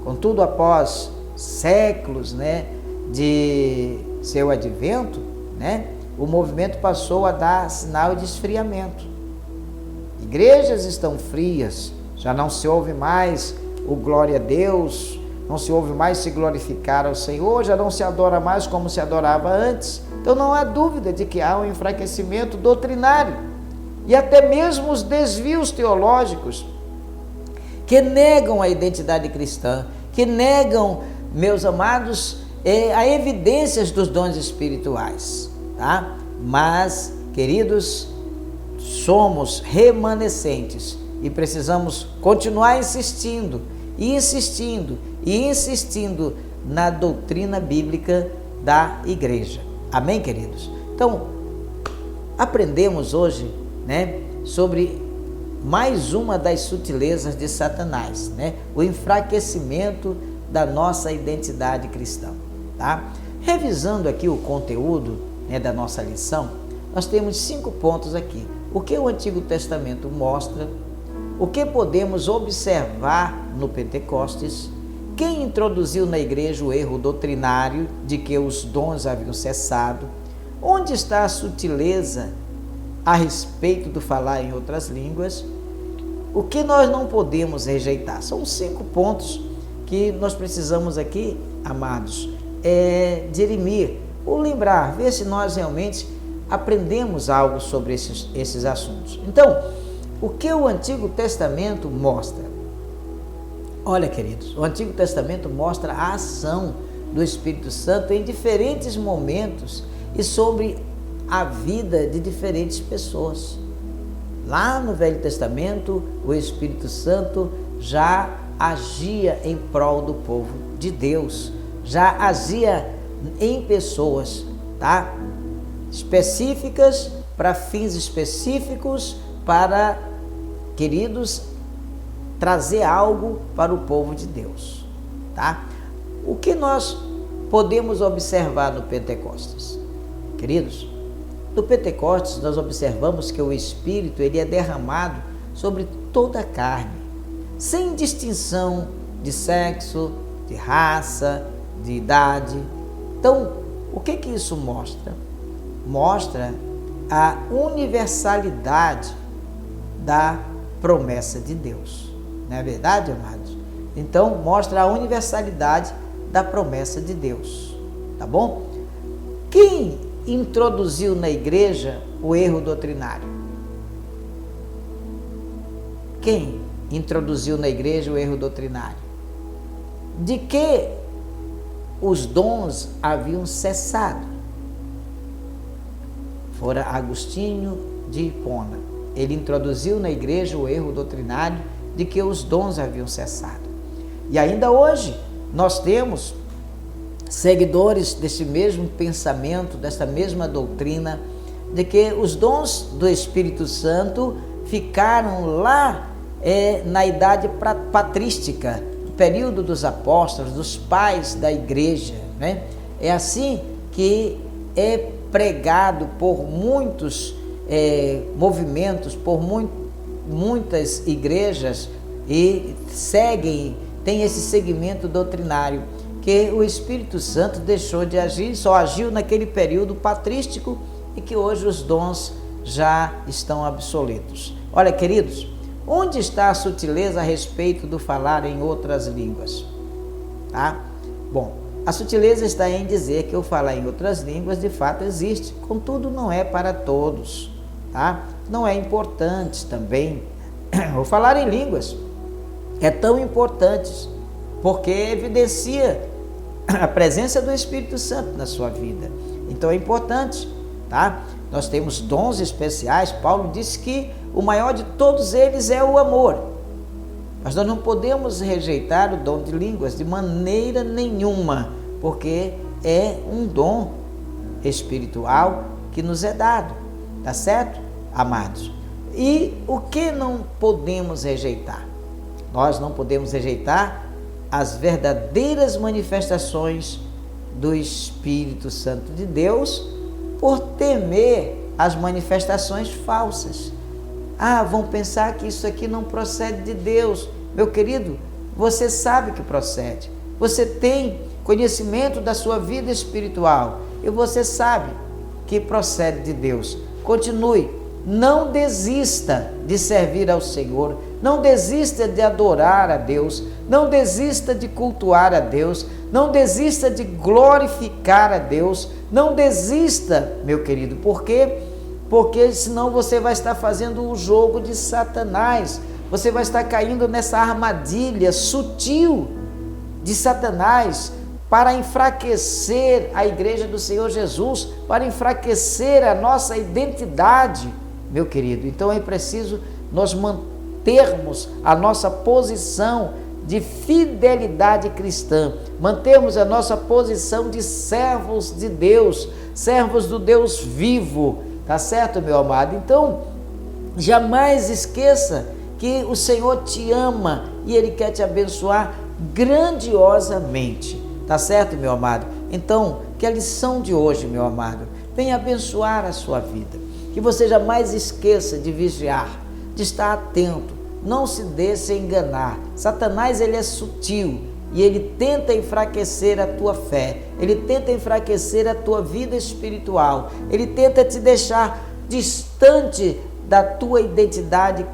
Contudo, após séculos, né, de seu advento, né, o movimento passou a dar sinal de esfriamento. Igrejas estão frias, já não se ouve mais o glória a Deus, não se ouve mais se glorificar ao Senhor, já não se adora mais como se adorava antes. Então não há dúvida de que há um enfraquecimento doutrinário e até mesmo os desvios teológicos que negam a identidade cristã, que negam, meus amados, a evidências dos dons espirituais, tá? Mas, queridos, somos remanescentes e precisamos continuar insistindo na doutrina bíblica da igreja. Amém, queridos? Então, aprendemos hoje, né, sobre mais uma das sutilezas de Satanás, né? O enfraquecimento da nossa identidade cristã, tá? Revisando aqui o conteúdo, né, da nossa lição, nós temos 5 pontos aqui. O que o Antigo Testamento mostra, o que podemos observar no Pentecostes, quem introduziu na igreja o erro doutrinário de que os dons haviam cessado, onde está a sutileza a respeito do falar em outras línguas, o que nós não podemos rejeitar? São 5 pontos que nós precisamos aqui, amados, dirimir ou lembrar, ver se nós realmente aprendemos algo sobre esses assuntos. Então, o que o Antigo Testamento mostra? Olha, queridos, o Antigo Testamento mostra a ação do Espírito Santo em diferentes momentos e sobre a vida de diferentes pessoas. Lá no Velho Testamento, o Espírito Santo já agia em prol do povo de Deus, já agia em pessoas, tá? Específicas, para fins específicos, para, queridos, trazer algo para o povo de Deus, tá? O que nós podemos observar no Pentecostes? Queridos, no Pentecostes nós observamos que o Espírito ele é derramado sobre toda a carne, sem distinção de sexo, de raça, de idade. Então, o que isso mostra? Mostra a universalidade da promessa de Deus. Não é verdade, amados? Então, mostra a universalidade da promessa de Deus. Tá bom? Quem introduziu na igreja o erro doutrinário? Quem introduziu na igreja o erro doutrinário? De que os dons haviam cessado? Fora Agostinho de Hipona. Ele introduziu na igreja o erro doutrinário de que os dons haviam cessado. E ainda hoje nós temos seguidores desse mesmo pensamento, desta mesma doutrina, de que os dons do Espírito Santo ficaram lá na idade patrística, no período dos apóstolos, dos pais da igreja, né? É assim que é pregado por muitos movimentos, por muitas igrejas, e tem esse segmento doutrinário, que o Espírito Santo deixou de agir, só agiu naquele período patrístico e que hoje os dons já estão obsoletos. Olha, queridos, onde está a sutileza a respeito do falar em outras línguas? Tá? Bom, a sutileza está em dizer que o falar em outras línguas de fato existe, contudo não é para todos, tá? Não é importante também. O falar em línguas é tão importante porque evidencia a presença do Espírito Santo na sua vida. Então é importante, tá? Nós temos dons especiais. Paulo disse que o maior de todos eles é o amor. Mas nós não podemos rejeitar o dom de línguas de maneira nenhuma, porque é um dom espiritual que nos é dado, tá certo, amados? E o que não podemos rejeitar? Nós não podemos rejeitar as verdadeiras manifestações do Espírito Santo de Deus por temer as manifestações falsas. Vão pensar que isso aqui não procede de Deus. Meu querido, você sabe que procede. Você tem conhecimento da sua vida espiritual e você sabe que procede de Deus. Continue, não desista de servir ao Senhor, não desista de adorar a Deus, não desista de cultuar a Deus, não desista de glorificar a Deus, não desista, meu querido, por quê? Porque senão você vai estar fazendo o jogo de Satanás, você vai estar caindo nessa armadilha sutil de Satanás para enfraquecer a igreja do Senhor Jesus, para enfraquecer a nossa identidade, meu querido. Então é preciso nós mantermos a nossa posição de fidelidade cristã, mantermos a nossa posição de servos de Deus, servos do Deus vivo, tá certo, meu amado? Então, jamais esqueça que o Senhor te ama e Ele quer te abençoar grandiosamente, tá certo, meu amado? Então, que a lição de hoje, meu amado, venha abençoar a sua vida, que você jamais esqueça de vigiar, de estar atento, não se deixe enganar. Satanás, ele é sutil e ele tenta enfraquecer a tua fé, ele tenta enfraquecer a tua vida espiritual, ele tenta te deixar distante da tua identidade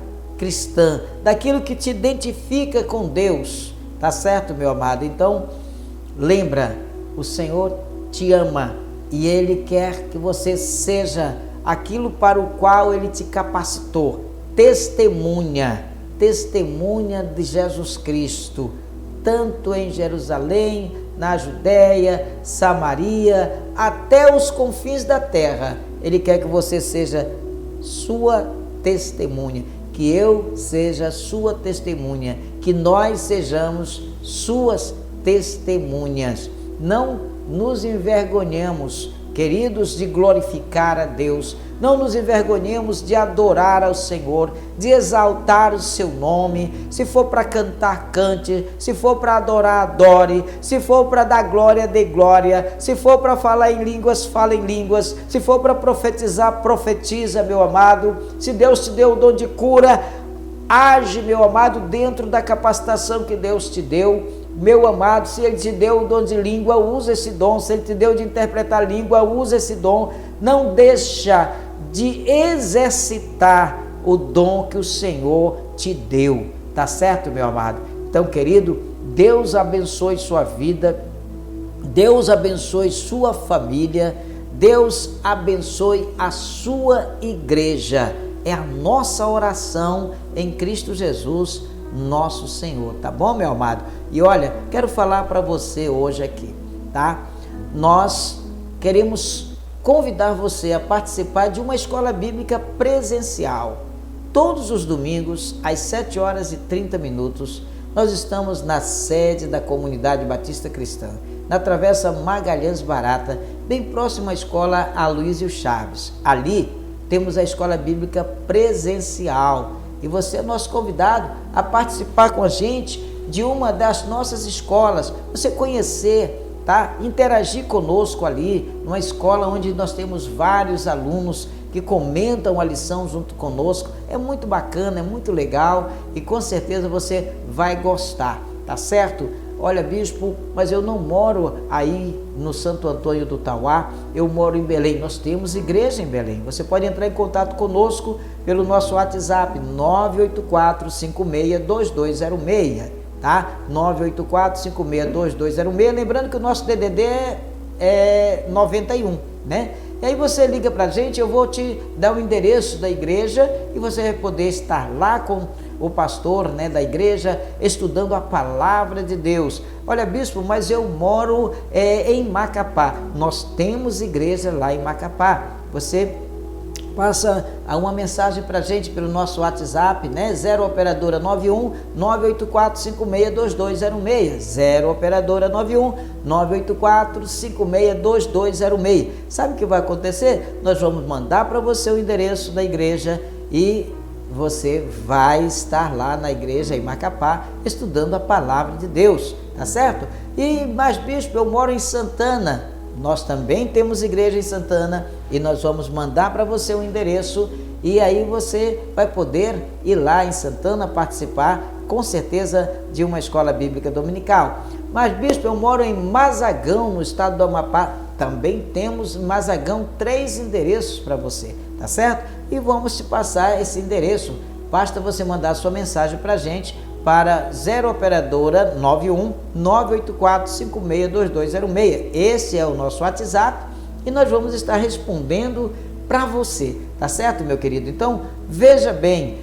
cristã, daquilo que te identifica com Deus, tá certo, meu amado? Então, lembra, o Senhor te ama e Ele quer que você seja aquilo para o qual Ele te capacitou, testemunha de Jesus Cristo, tanto em Jerusalém, na Judéia, Samaria, até os confins da terra. Ele quer que você seja sua testemunha, que eu seja sua testemunha, que nós sejamos suas testemunhas. Não nos envergonhemos, queridos, de glorificar a Deus. Não nos envergonhemos de adorar ao Senhor, de exaltar o seu nome. Se for para cantar, cante. Se for para adorar, adore. Se for para dar glória, dê glória. Se for para falar em línguas, fale em línguas. Se for para profetizar, profetiza, meu amado. Se Deus te deu o dom de cura, age, meu amado, dentro da capacitação que Deus te deu. Meu amado, se Ele te deu o dom de língua, usa esse dom. Se Ele te deu de interpretar língua, usa esse dom. Não deixa de exercitar o dom que o Senhor te deu. Tá certo, meu amado? Então, querido, Deus abençoe sua vida. Deus abençoe sua família. Deus abençoe a sua igreja. É a nossa oração em Cristo Jesus, nosso Senhor, tá bom, meu amado? E olha, quero falar para você hoje aqui, tá? Nós queremos convidar você a participar de uma escola bíblica presencial. Todos os domingos, às 7h30, nós estamos na sede da Comunidade Batista Cristã, na Travessa Magalhães Barata, bem próximo à escola Aloysio Chaves. Ali temos a escola bíblica presencial. E você é nosso convidado a participar com a gente de uma das nossas escolas, você conhecer, tá? Interagir conosco ali, numa escola onde nós temos vários alunos que comentam a lição junto conosco. É muito bacana, é muito legal e com certeza você vai gostar, tá certo? Olha, bispo, mas eu não moro aí no Santo Antônio do Tauá, eu moro em Belém. Nós temos igreja em Belém. Você pode entrar em contato conosco pelo nosso WhatsApp 984562206, tá? 984562206. Lembrando que o nosso DDD é 91, né? E aí você liga pra gente, eu vou te dar o endereço da igreja e você vai poder estar lá com o pastor, né, da igreja, estudando a palavra de Deus. Olha, bispo, mas eu moro em Macapá. Nós temos igreja lá em Macapá. Você passa uma mensagem para a gente pelo nosso WhatsApp, né? 0 operadora 91 984 562206. 0 operadora 91 984 562206. Sabe o que vai acontecer? Nós vamos mandar para você o endereço da igreja e você vai estar lá na igreja em Macapá estudando a palavra de Deus, tá certo? Mas bispo, eu moro em Santana. Nós também temos igreja em Santana e nós vamos mandar para você o endereço e aí você vai poder ir lá em Santana participar, com certeza, de uma escola bíblica dominical. Mas bispo, eu moro em Mazagão, no estado do Amapá. Também temos em Mazagão 3 endereços para você, tá certo? E vamos te passar esse endereço. Basta você mandar sua mensagem para a gente para 0 operadora 91 984 562206. Esse é o nosso WhatsApp e nós vamos estar respondendo para você, tá certo, meu querido? Então, veja bem,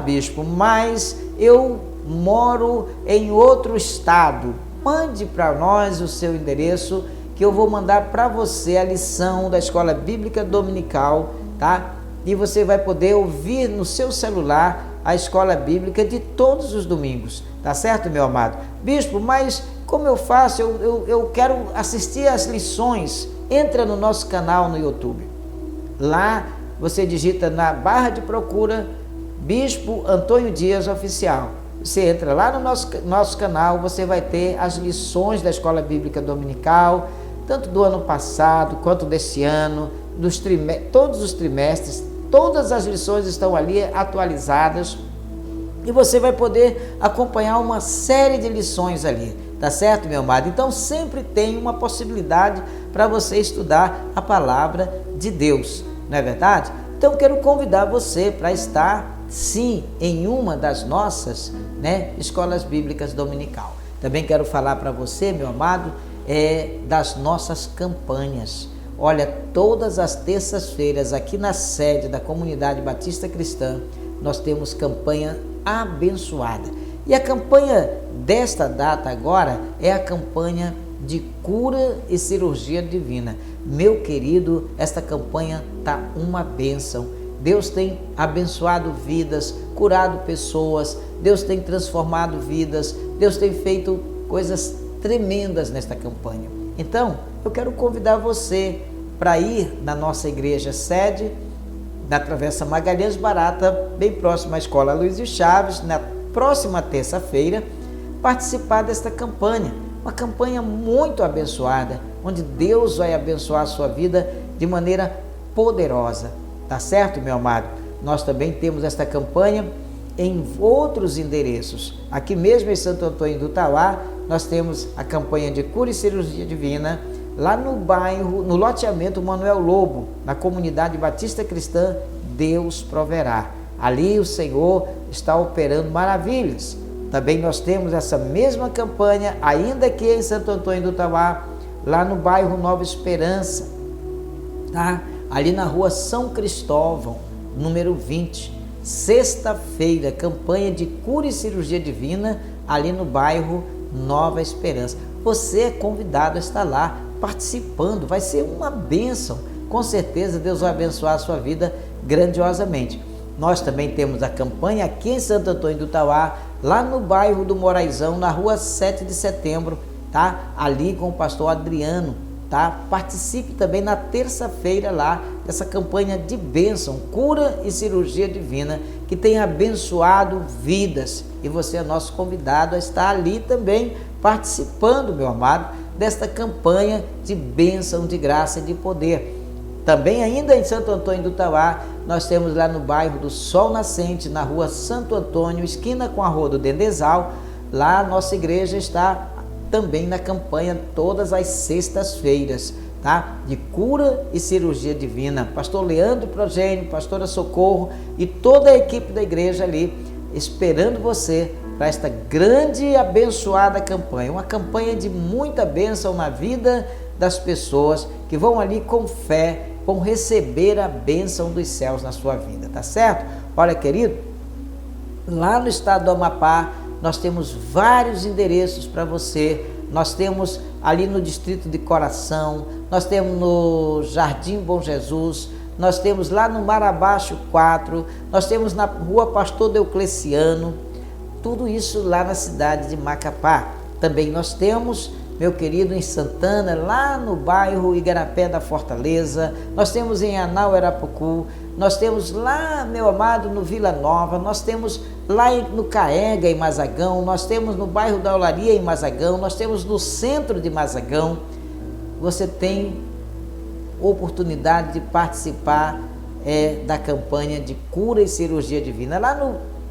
bispo, mas eu moro em outro estado. Mande para nós o seu endereço que eu vou mandar para você a lição da Escola Bíblica Dominical, tá? E você vai poder ouvir no seu celular a escola bíblica de todos os domingos, tá certo, meu amado? Bispo, mas como eu faço? Eu quero assistir às lições. Entra no nosso canal no YouTube. Lá você digita na barra de procura Bispo Antônio Dias Oficial. Você entra lá no nosso canal, você vai ter as lições da escola bíblica dominical, tanto do ano passado quanto desse ano, todos os trimestres. Todas as lições estão ali atualizadas e você vai poder acompanhar uma série de lições ali, tá certo, meu amado? Então sempre tem uma possibilidade para você estudar a palavra de Deus, não é verdade? Então quero convidar você para estar sim em uma das nossas, né, escolas bíblicas dominical. Também quero falar para você, meu amado, das nossas campanhas. Olha, todas as terças-feiras aqui na sede da Comunidade Batista Cristã, nós temos campanha abençoada. E a campanha desta data agora é a campanha de cura e cirurgia divina. Meu querido, esta campanha está uma bênção. Deus tem abençoado vidas, curado pessoas, Deus tem transformado vidas, Deus tem feito coisas tremendas nesta campanha. Então, eu quero convidar você para ir na nossa igreja sede, na Travessa Magalhães Barata, bem próximo à Escola Luiz de Chaves, na próxima terça-feira, participar desta campanha. Uma campanha muito abençoada, onde Deus vai abençoar a sua vida de maneira poderosa. Tá certo, meu amado? Nós também temos esta campanha em outros endereços. Aqui mesmo em Santo Antônio do Tauá, nós temos a campanha de cura e cirurgia divina, lá no bairro, no loteamento Manuel Lobo, na Comunidade Batista Cristã, Deus proverá. Ali o Senhor está operando maravilhas. Também nós temos essa mesma campanha, ainda que em Santo Antônio do Tauá, lá no bairro Nova Esperança, tá? Ali na rua São Cristóvão, número 20, sexta-feira, campanha de cura e cirurgia divina, ali no bairro Nova Esperança. Você é convidado a estar lá, participando, vai ser uma bênção. Com certeza Deus vai abençoar a sua vida grandiosamente. Nós também temos a campanha aqui em Santo Antônio do Tauá, lá no bairro do Moraizão, na rua 7 de setembro, tá? Ali com o pastor Adriano, tá? Participe também na terça-feira lá dessa campanha de bênção, cura e cirurgia divina, que tem abençoado vidas. E você é nosso convidado a estar ali também participando, meu amado, desta campanha de bênção, de graça e de poder. Também ainda em Santo Antônio do Tauá, nós temos lá no bairro do Sol Nascente, na rua Santo Antônio, esquina com a rua do Dendezal, lá a nossa igreja está também na campanha todas as sextas-feiras, tá? De cura e cirurgia divina. Pastor Leandro Progênio, pastora Socorro e toda a equipe da igreja ali, esperando você para esta grande e abençoada campanha. Uma campanha de muita bênção na vida das pessoas que vão ali com fé, vão receber a bênção dos céus na sua vida, tá certo? Olha, querido, lá no estado do Amapá, nós temos vários endereços para você. Nós temos ali no distrito de Coração, nós temos no Jardim Bom Jesus, nós temos lá no Marabaixo 4, nós temos na rua Pastor Deocleciano, tudo isso lá na cidade de Macapá. Também nós temos, meu querido, em Santana, lá no bairro Igarapé da Fortaleza, nós temos em Anau, Arapucu, nós temos lá, meu amado, no Vila Nova, nós temos lá no Caega, em Mazagão, nós temos no bairro da Olaria, em Mazagão, nós temos no centro de Mazagão. Você tem oportunidade de participar da campanha de cura e cirurgia divina.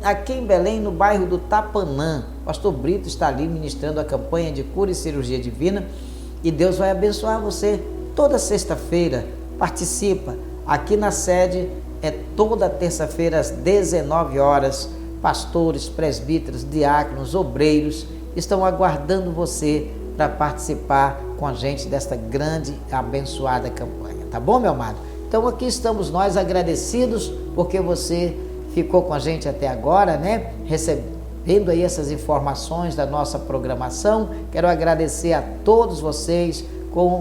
Aqui em Belém, no bairro do Tapanã, pastor Brito está ali ministrando a campanha de cura e cirurgia divina e Deus vai abençoar você. Toda sexta-feira, participa. Aqui na sede é toda terça-feira às 19 horas. Pastores, presbíteros, diáconos, obreiros estão aguardando você para participar com a gente desta grande e abençoada campanha. Tá bom, meu amado? Então aqui estamos nós agradecidos porque você ficou com a gente até agora, né? Recebendo aí essas informações da nossa programação. Quero agradecer a todos vocês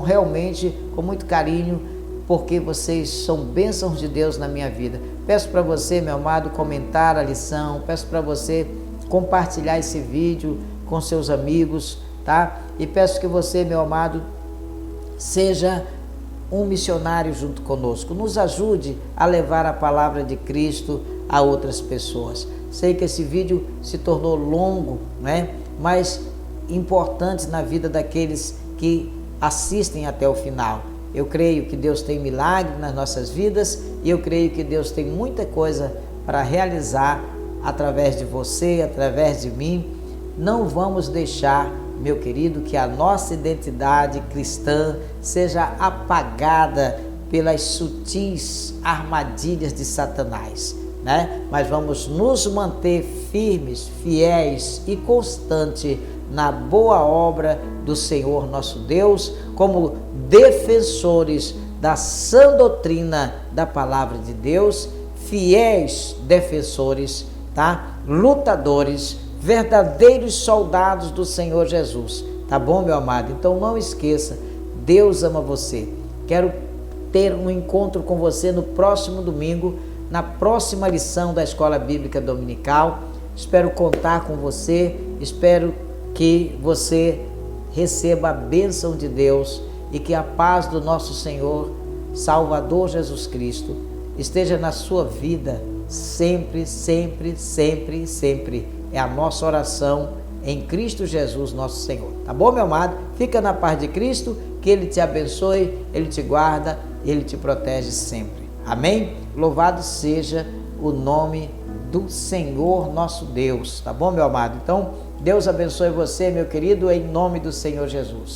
realmente com muito carinho, porque vocês são bênçãos de Deus na minha vida. Peço para você, meu amado, comentar a lição, peço para você compartilhar esse vídeo com seus amigos, tá? E peço que você, meu amado, seja um missionário junto conosco, nos ajude a levar a palavra de Cristo a outras pessoas. Sei que esse vídeo se tornou longo, né? Mas importante na vida daqueles que assistem até o final. Eu creio que Deus tem milagre nas nossas vidas e eu creio que Deus tem muita coisa para realizar através de você, através de mim. Não vamos deixar, meu querido, que a nossa identidade cristã seja apagada pelas sutis armadilhas de Satanás. né? Mas vamos nos manter firmes, fiéis e constantes na boa obra do Senhor nosso Deus, como defensores da sã doutrina da palavra de Deus, fiéis defensores, tá? Lutadores, verdadeiros soldados do Senhor Jesus, tá bom, meu amado? Então não esqueça, Deus ama você. Quero ter um encontro com você no próximo domingo, na próxima lição da Escola Bíblica Dominical. Espero contar com você, espero que você receba a bênção de Deus e que a paz do nosso Senhor, Salvador Jesus Cristo, esteja na sua vida sempre, sempre, sempre, sempre. É a nossa oração em Cristo Jesus, nosso Senhor. Tá bom, meu amado? Fica na paz de Cristo, que Ele te abençoe, Ele te guarda, Ele te protege sempre. Amém? Louvado seja o nome do Senhor nosso Deus. Tá bom, meu amado? Então, Deus abençoe você, meu querido, em nome do Senhor Jesus.